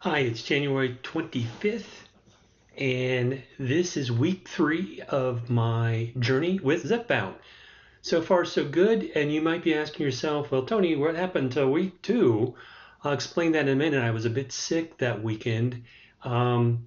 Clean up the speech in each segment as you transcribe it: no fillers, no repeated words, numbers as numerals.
Hi, it's January 25th, and this is week 3 of my journey with Zepbound. So far, so good, and you might be asking yourself, well, Tony, what happened to week 2? I'll explain that in a minute. I was a bit sick that weekend. Um,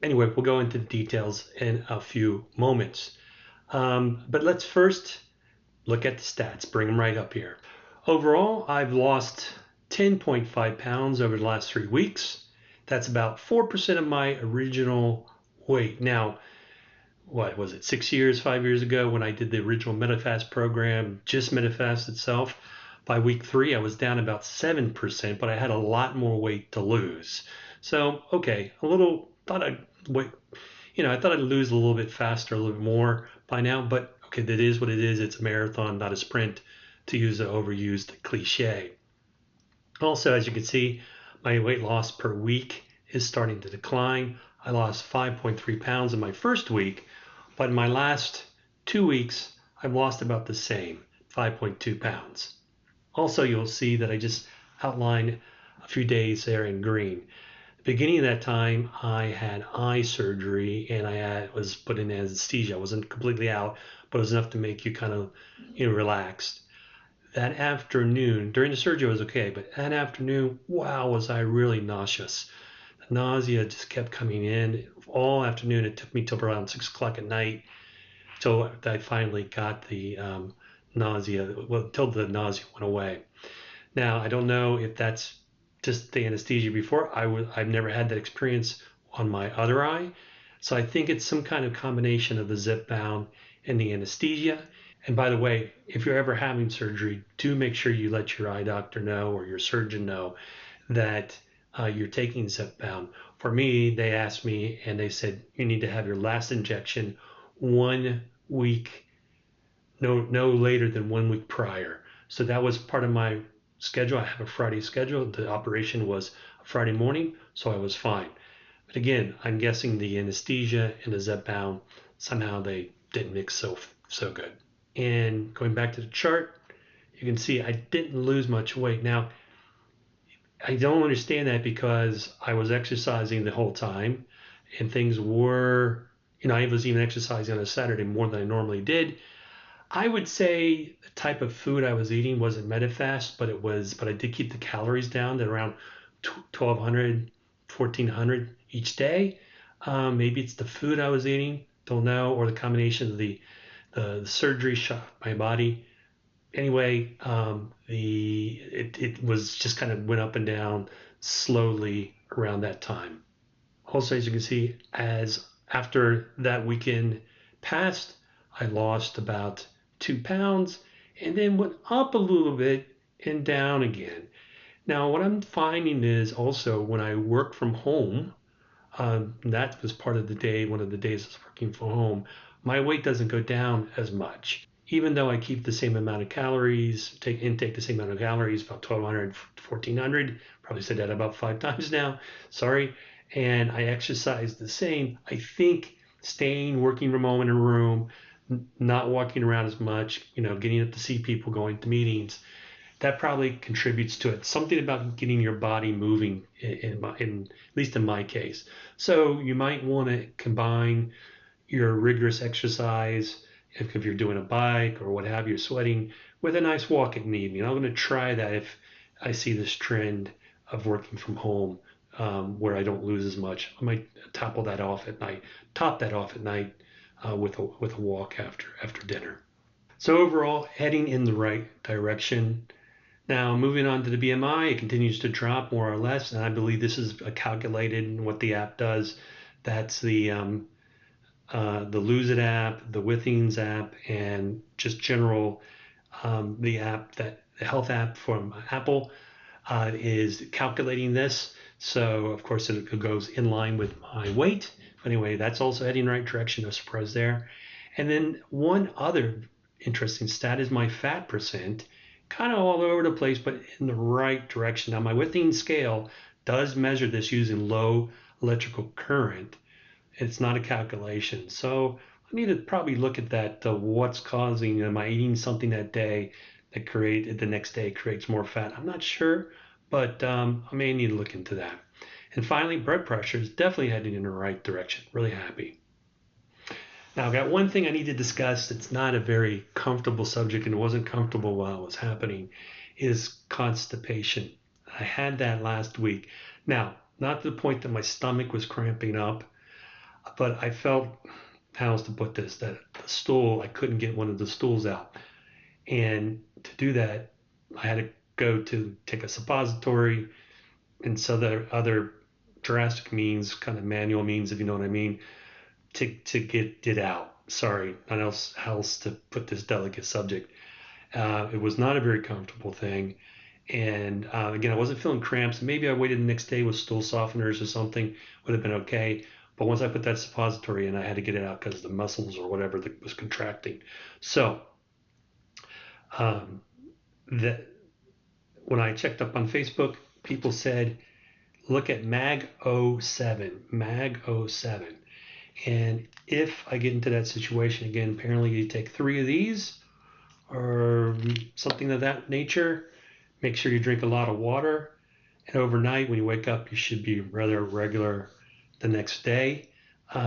anyway, we'll go into the details in a few moments. But let's first look at the stats, bring them right up here. Overall, I've lost 10.5 pounds over the last 3 weeks. That's about 4% of my original weight. Now, what was it, 6 years, 5 years ago when I did the original Metafast program, just Metafast itself, by week 3, I was down about 7%, but I had a lot more weight to lose. So, okay, I thought I'd lose a little bit faster, a little bit more by now, but okay, that is what it is. It's a marathon, not a sprint, to use the overused cliche. Also, as you can see, my weight loss per week is starting to decline. I lost 5.3 pounds in my first week, but in my last 2 weeks, I've lost about the same, 5.2 pounds. Also, you'll see that I just outlined a few days there in green. Beginning of that time, I had eye surgery and was put in anesthesia. I wasn't completely out, but it was enough to make you kind of, relaxed. That afternoon, during the surgery, I was okay, but that afternoon, wow, was I really nauseous. The nausea just kept coming in all afternoon. It took me till around 6 o'clock at night till I finally got the nausea, well, till the nausea went away. Now, I don't know if that's just the anesthesia before. I've never had that experience on my other eye. So I think it's some kind of combination of the Zepbound and the anesthesia. And by the way, if you're ever having surgery, do make sure you let your eye doctor know or your surgeon know that you're taking Zepbound. For me, they asked me and they said you need to have your last injection 1 week, no later than 1 week prior. So that was part of my schedule. I have a Friday schedule. The operation was a Friday morning, so I was fine. But again, I'm guessing the anesthesia and the Zepbound somehow they didn't mix so good. And going back to the chart, you can see I didn't lose much weight. Now, I don't understand that because I was exercising the whole time and things were, I was even exercising on a Saturday more than I normally did. I would say the type of food I was eating wasn't Medifast, but I did keep the calories down to around 1,200, 1,400 each day. Maybe it's the food I was eating, don't know, or the combination of the surgery shot my body. Anyway, it was just kind of went up and down slowly around that time. Also, as you can see, as after that weekend passed, I lost about 2 pounds and then went up a little bit and down again. Now, what I'm finding is also when I work from home, that was part of the day, one of the days I was working from home, my weight doesn't go down as much. Even though I keep the same amount of calories, intake the same amount of calories, about 1,200, 1,400, probably said that about 5 times now, sorry, and I exercise the same, I think staying, working from home in a room, not walking around as much, getting up to see people, going to meetings, that probably contributes to it. Something about getting your body moving, at least in my case. So you might want to combine your rigorous exercise, if you're doing a bike or what have you, sweating, with a nice walk in the evening. I'm going to try that if I see this trend of working from home where I don't lose as much. I might top that off at night with a walk after dinner. So overall, heading in the right direction. Now, moving on to the BMI, it continues to drop more or less, and I believe this is calculated what the app does. That's the Lose It app, the Withings app, and just general the health app from Apple is calculating this. So of course it goes in line with my weight. But anyway, that's also heading in the right direction. No surprise there. And then one other interesting stat is my fat percent, kind of all over the place, but in the right direction. Now my Withings scale does measure this using low electrical current. It's not a calculation. So I need to probably look at that. What's causing, am I eating something that day that the next day creates more fat? I'm not sure, but I may need to look into that. And finally, blood pressure is definitely heading in the right direction. Really happy. Now, I've got one thing I need to discuss that's not a very comfortable subject and it wasn't comfortable while it was happening, is constipation. I had that last week. Now, not to the point that my stomach was cramping up, but I felt, how else to put this, that the stool, I couldn't get one of the stools out. And to do that, I had to go to take a suppository and so the other drastic means, kind of manual means, if you know what I mean, to get it out. Sorry, not else to put this delicate subject. It was not a very comfortable thing. And again, I wasn't feeling cramps. Maybe I waited the next day with stool softeners or something, would have been okay. But once I put that suppository in, I had to get it out because the muscles or whatever that was contracting. So um, that when I checked up on Facebook, people said, look at MAG07, MAG07. And if I get into that situation again, apparently you take 3 of these or something of that nature. Make sure you drink a lot of water. And overnight, when you wake up, you should be rather regular the next day.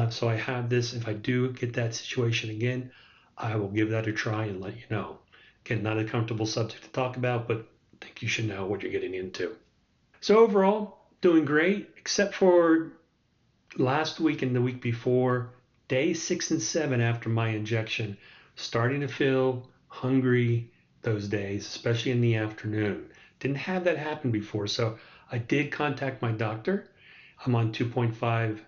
So I have this. If I do get that situation again, I will give that a try and let you know. Again, not a comfortable subject to talk about, but I think you should know what you're getting into. So overall, doing great, except for last week and the week before, day 6 and 7 after my injection, starting to feel hungry those days, especially in the afternoon. Didn't have that happen before, so I did contact my doctor. I'm on 2.5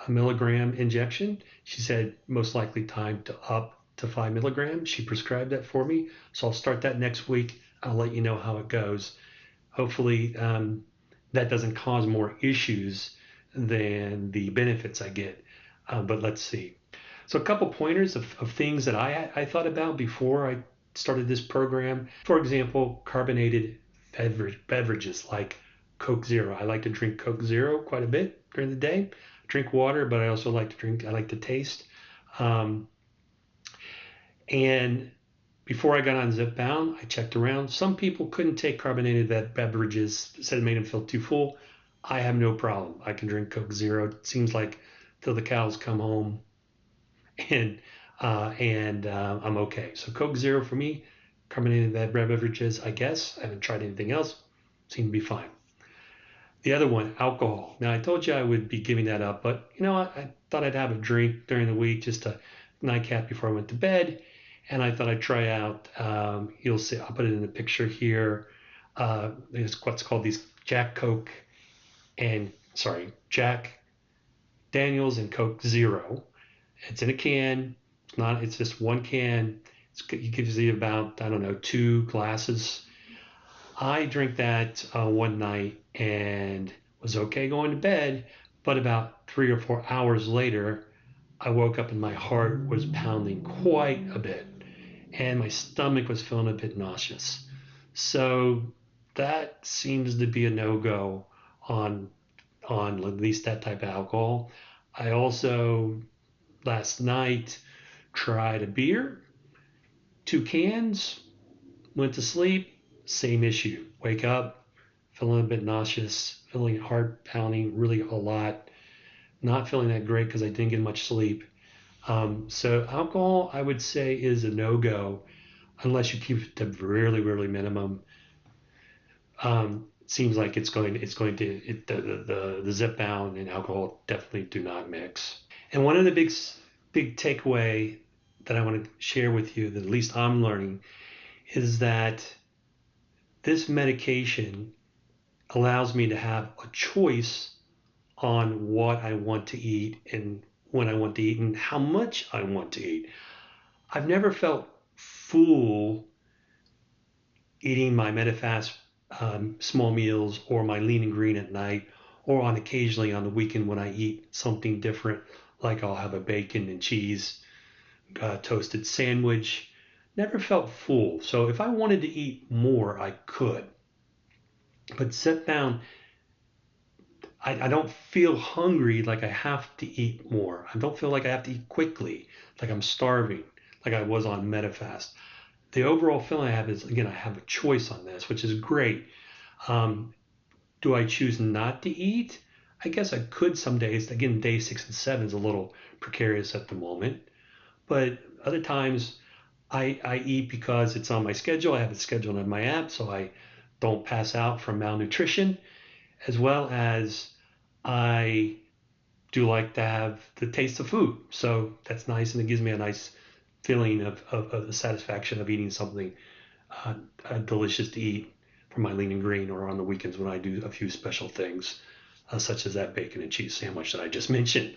milligram injection. She said most likely time to up to 5 milligrams. She prescribed that for me, so I'll start that next week. I'll let you know how it goes. Hopefully that doesn't cause more issues than the benefits I get. But let's see. So a couple pointers of things that I thought about before I started this program. For example, carbonated beverages like Coke Zero. I like to drink Coke Zero quite a bit during the day. I drink water, but I also like to drink, I like to taste. And before I got on Zepbound, I checked around. Some people couldn't take carbonated beverages, said it made them feel too full. I have no problem. I can drink Coke Zero. It seems like till the cows come home, and I'm okay. So Coke Zero for me, carbonated beverages, I guess. I haven't tried anything else. Seem to be fine. The other one, alcohol. Now I told you I would be giving that up, but you know I thought I'd have a drink during the week, just a nightcap before I went to bed, and I thought I'd try out. You'll see. I'll put it in the picture here. There's what's called these Jack Daniels and Coke Zero. It's in a can. It's not. It's just one can. It gives you about, I don't know, 2 glasses. I drank that one night and was okay going to bed, but about 3 or 4 hours later, I woke up and my heart was pounding quite a bit, and my stomach was feeling a bit nauseous. So that seems to be a no-go on at least that type of alcohol. I also last night tried a beer, 2 cans, went to sleep, same issue. Wake up, feeling a bit nauseous, feeling heart pounding really a lot, not feeling that great because I didn't get much sleep. So alcohol, I would say, is a no-go unless you keep it to really, really minimum. Seems like the Zepbound and alcohol definitely do not mix. And one of the big takeaway that I want to share with you, that at least I'm learning, is that this medication allows me to have a choice on what I want to eat and when I want to eat and how much I want to eat. I've never felt full eating my Medifast small meals or my lean and green at night, or on occasionally on the weekend when I eat something different, like I'll have a bacon and cheese toasted sandwich. Never felt full. So if I wanted to eat more, I could. But Zepbound, I don't feel hungry like I have to eat more. I don't feel like I have to eat quickly, like I'm starving, like I was on Medifast. The overall feeling I have is, again, I have a choice on this, which is great. Do I choose not to eat? I guess I could some days. Again, day 6 and 7 is a little precarious at the moment, but other times I eat because it's on my schedule. I have it scheduled in my app so I don't pass out from malnutrition, as well as I do like to have the taste of food. So that's nice, and it gives me a nice feeling of the satisfaction of eating something delicious to eat for my lean and green, or on the weekends when I do a few special things, such as that bacon and cheese sandwich that I just mentioned.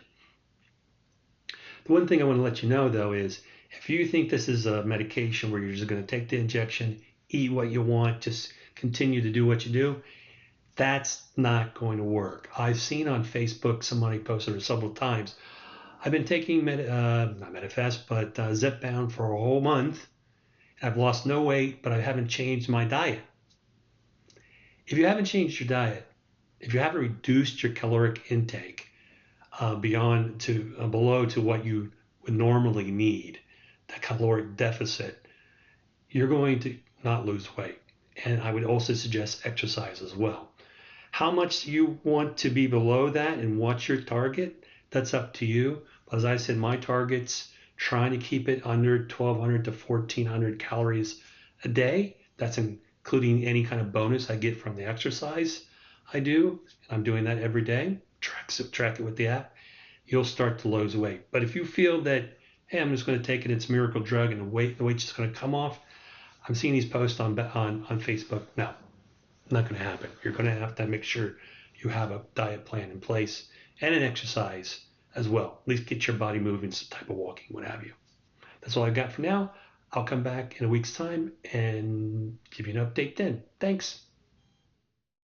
The one thing I want to let you know, though, is if you think this is a medication where you're just going to take the injection, eat what you want, just continue to do what you do, that's not going to work. I've seen on Facebook, somebody posted it several times. I've been taking not Medifast, but Zepbound for a whole month. I've lost no weight, but I haven't changed my diet. If you haven't changed your diet, if you haven't reduced your caloric intake beyond to below to what you would normally need, that caloric deficit, you're going to not lose weight. And I would also suggest exercise as well. How much you want to be below that and what's your target, that's up to you. But as I said, my target's trying to keep it under 1,200 to 1,400 calories a day. That's including any kind of bonus I get from the exercise I do. And I'm doing that every day. Track it with the app. You'll start to lose weight. But if you feel that, hey, I'm just going to take it, it's a miracle drug, and the weight's just going to come off, I'm seeing these posts on Facebook. No, not going to happen. You're going to have to make sure you have a diet plan in place and an exercise as well. At least get your body moving, some type of walking, what have you. That's all I've got for now. I'll come back in a week's time and give you an update then. Thanks.